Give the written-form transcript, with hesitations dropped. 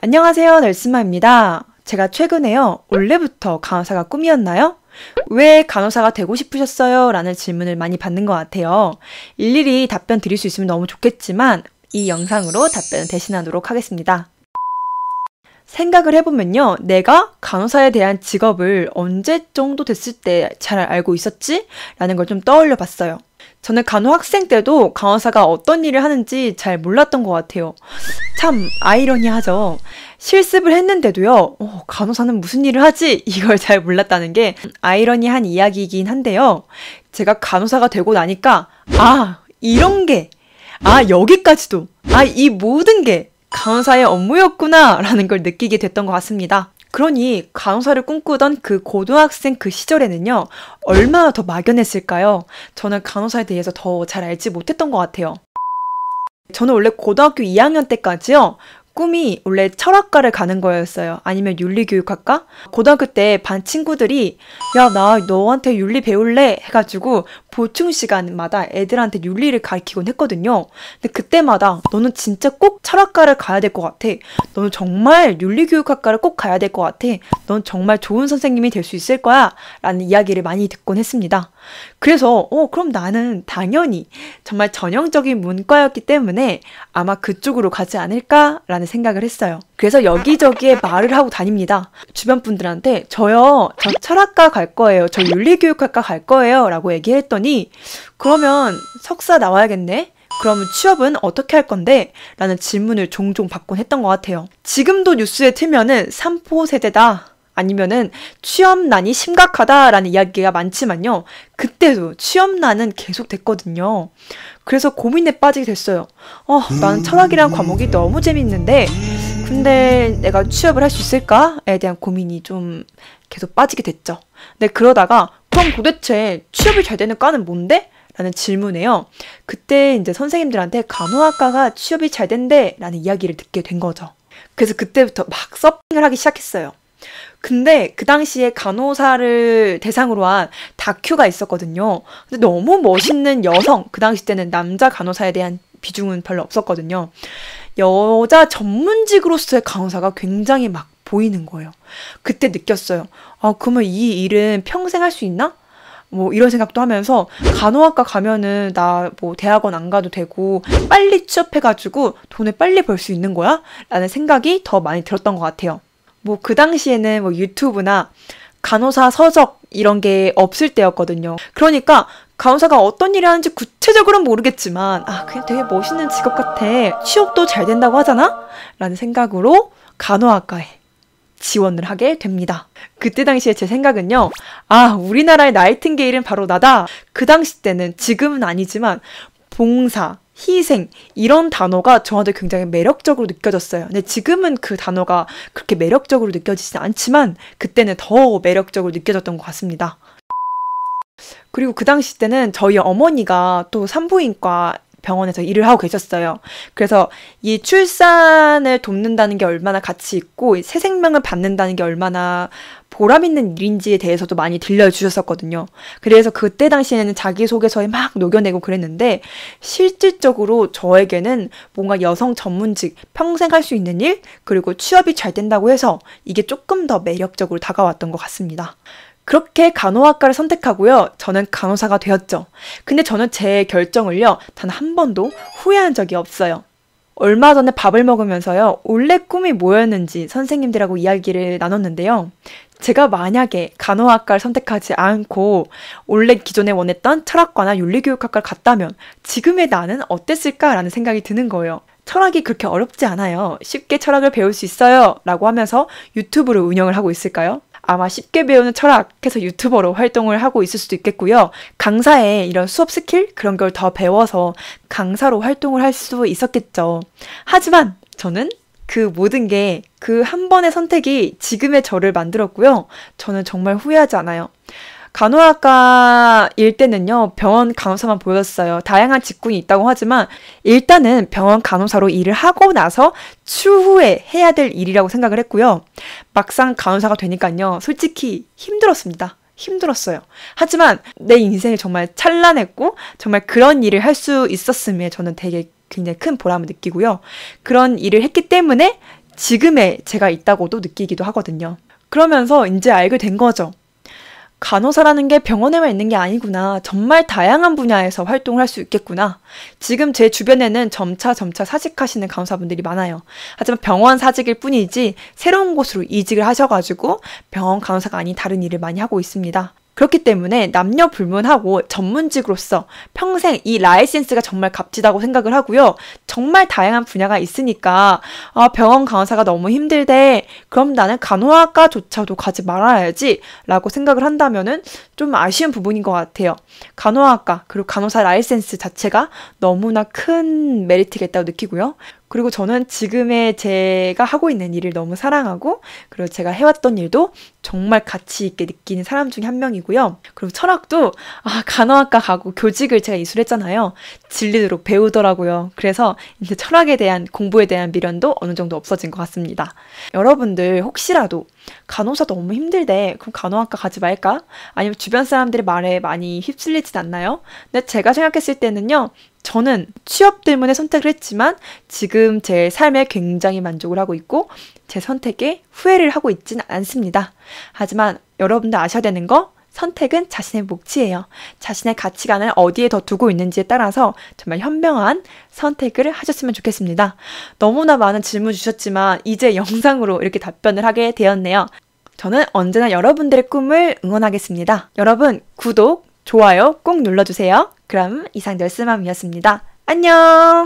안녕하세요, 널스마입니다. 제가 최근에요, 원래부터 간호사가 꿈이었나요? 왜 간호사가 되고 싶으셨어요? 라는 질문을 많이 받는 것 같아요. 일일이 답변 드릴 수 있으면 너무 좋겠지만 이 영상으로 답변을 대신하도록 하겠습니다. 생각을 해보면요, 내가 간호사에 대한 직업을 언제 정도 됐을 때 잘 알고 있었지? 라는 걸 좀 떠올려 봤어요. 저는 간호학생 때도 간호사가 어떤 일을 하는지 잘 몰랐던 것 같아요. 참 아이러니하죠. 실습을 했는데도요, 간호사는 무슨 일을 하지? 이걸 잘 몰랐다는 게 아이러니한 이야기이긴 한데요. 제가 간호사가 되고 나니까 이런 게, 여기까지도, 이 모든 게 간호사의 업무였구나 라는 걸 느끼게 됐던 것 같습니다. 그러니 간호사를 꿈꾸던 그 고등학생 그 시절에는요, 얼마나 더 막연했을까요? 저는 간호사에 대해서 더 잘 알지 못했던 것 같아요. 저는 원래 고등학교 2학년 때까지요, 꿈이 원래 철학과를 가는 거였어요. 아니면 윤리교육학과? 고등학교 때 반 친구들이 야, 나 너한테 윤리 배울래? 해가지고 보충 시간마다 애들한테 윤리를 가르치곤 했거든요. 근데 그때마다 너는 진짜 꼭 철학과를 가야 될 것 같아. 너는 정말 윤리교육학과를 꼭 가야 될 것 같아. 넌 정말 좋은 선생님이 될 수 있을 거야. 라는 이야기를 많이 듣곤 했습니다. 그래서 그럼 나는 당연히 정말 전형적인 문과였기 때문에 아마 그쪽으로 가지 않을까라는 생각을 했어요. 그래서 여기저기에 말을 하고 다닙니다. 주변 분들한테 저 철학과 갈 거예요. 저 윤리교육학과 갈 거예요. 라고 얘기했더니 그러면 석사 나와야겠네? 그러면 취업은 어떻게 할 건데? 라는 질문을 종종 받곤 했던 것 같아요. 지금도 뉴스에 틀면은 3포 세대다. 아니면은 취업난이 심각하다라는 이야기가 많지만요. 그때도 취업난은 계속 됐거든요. 그래서 고민에 빠지게 됐어요. 나는 철학이란 과목이 너무 재밌는데 근데 내가 취업을 할 수 있을까에 대한 고민이 좀 계속 빠지게 됐죠. 근데 그러다가 그럼 도대체 취업이 잘 되는 과는 뭔데? 라는 질문에요. 그때 이제 선생님들한테 간호학과가 취업이 잘 된대 라는 이야기를 듣게 된 거죠. 그래서 그때부터 막 서핑을 하기 시작했어요. 근데 그 당시에 간호사를 대상으로 한 다큐가 있었거든요. 근데 너무 멋있는 여성, 그 당시 때는 남자 간호사에 대한 비중은 별로 없었거든요. 여자 전문직으로서의 간호사가 굉장히 막 보이는 거예요. 그때 느꼈어요. 그러면 이 일은 평생 할 수 있나? 뭐 이런 생각도 하면서 간호학과 가면은 나 뭐 대학원 안 가도 되고 빨리 취업해가지고 돈을 빨리 벌 수 있는 거야? 라는 생각이 더 많이 들었던 것 같아요. 뭐 그 당시에는 뭐 유튜브나 간호사 서적 이런 게 없을 때였거든요. 그러니까 간호사가 어떤 일을 하는지 구체적으로는 모르겠지만 그냥 되게 멋있는 직업 같아. 취업도 잘 된다고 하잖아? 라는 생각으로 간호학과에 지원을 하게 됩니다. 그때 당시에 제 생각은요. 우리나라의 나이팅게일은 바로 나다. 그 당시 때는 지금은 아니지만 봉사, 희생 이런 단어가 저한테 굉장히 매력적으로 느껴졌어요. 근데 지금은 그 단어가 그렇게 매력적으로 느껴지진 않지만 그때는 더 매력적으로 느껴졌던 것 같습니다. 그리고 그 당시 때는 저희 어머니가 또 산부인과 병원에서 일을 하고 계셨어요. 그래서 이 출산을 돕는다는 게 얼마나 가치 있고 새 생명을 받는다는 게 얼마나 보람 있는 일인지에 대해서도 많이 들려주셨었거든요. 그래서 그때 당시에는 자기소개서에 막 녹여내고 그랬는데 실질적으로 저에게는 뭔가 여성 전문직, 평생 할 수 있는 일, 그리고 취업이 잘 된다고 해서 이게 조금 더 매력적으로 다가왔던 것 같습니다. 그렇게 간호학과를 선택하고요. 저는 간호사가 되었죠. 근데 저는 제 결정을요. 단 한 번도 후회한 적이 없어요. 얼마 전에 밥을 먹으면서요. 원래 꿈이 뭐였는지 선생님들하고 이야기를 나눴는데요. 제가 만약에 간호학과를 선택하지 않고 원래 기존에 원했던 철학과나 윤리교육학과를 갔다면 지금의 나는 어땠을까라는 생각이 드는 거예요. 철학이 그렇게 어렵지 않아요. 쉽게 철학을 배울 수 있어요. 라고 하면서 유튜브를 운영을 하고 있을까요? 아마 쉽게 배우는 철학 해서 유튜버로 활동을 하고 있을 수도 있겠고요. 강사에 이런 수업 스킬? 그런 걸 더 배워서 강사로 활동을 할 수 있었겠죠. 하지만 저는 그 모든 게 그 한 번의 선택이 지금의 저를 만들었고요. 저는 정말 후회하지 않아요. 간호학과일 때는요, 병원 간호사만 보였어요. 다양한 직군이 있다고 하지만 일단은 병원 간호사로 일을 하고 나서 추후에 해야 될 일이라고 생각을 했고요. 막상 간호사가 되니까요, 솔직히 힘들었어요. 하지만 내 인생이 정말 찬란했고 정말 그런 일을 할 수 있었음에 저는 되게 굉장히 큰 보람을 느끼고요. 그런 일을 했기 때문에 지금의 제가 있다고도 느끼기도 하거든요. 그러면서 이제 알게 된 거죠. 간호사라는 게 병원에만 있는 게 아니구나. 정말 다양한 분야에서 활동을 할 수 있겠구나. 지금 제 주변에는 점차 사직하시는 간호사분들이 많아요. 하지만 병원 사직일 뿐이지 새로운 곳으로 이직을 하셔가지고 병원 간호사가 아닌 다른 일을 많이 하고 있습니다. 그렇기 때문에 남녀 불문하고 전문직으로서 평생 이 라이센스가 정말 값지다고 생각을 하고요. 정말 다양한 분야가 있으니까 병원 간호사가 너무 힘들대. 그럼 나는 간호학과조차도 가지 말아야지 라고 생각을 한다면은 좀 아쉬운 부분인 것 같아요. 간호학과 그리고 간호사 라이센스 자체가 너무나 큰 메리트가 있다고 느끼고요. 그리고 저는 지금의 제가 하고 있는 일을 너무 사랑하고 그리고 제가 해왔던 일도 정말 가치 있게 느끼는 사람 중에 한 명이고요. 그리고 철학도 간호학과 가고 교직을 제가 이수했잖아요. 질리도록 배우더라고요. 그래서 이제 철학에 대한 공부에 대한 미련도 어느 정도 없어진 것 같습니다. 여러분들 혹시라도 간호사 너무 힘들대. 그럼 간호학과 가지 말까? 아니면 주변 사람들의 말에 많이 휩쓸리진 않나요? 근데 제가 생각했을 때는요. 저는 취업 때문에 선택을 했지만 지금 제 삶에 굉장히 만족을 하고 있고 제 선택에 후회를 하고 있진 않습니다. 하지만 여러분들 아셔야 되는 거 선택은 자신의 몫이에요. 자신의 가치관을 어디에 더 두고 있는지에 따라서 정말 현명한 선택을 하셨으면 좋겠습니다. 너무나 많은 질문 주셨지만 이제 영상으로 이렇게 답변을 하게 되었네요. 저는 언제나 여러분들의 꿈을 응원하겠습니다. 여러분 구독, 좋아요 꼭 눌러주세요. 그럼 이상 널스맘이었습니다. 안녕!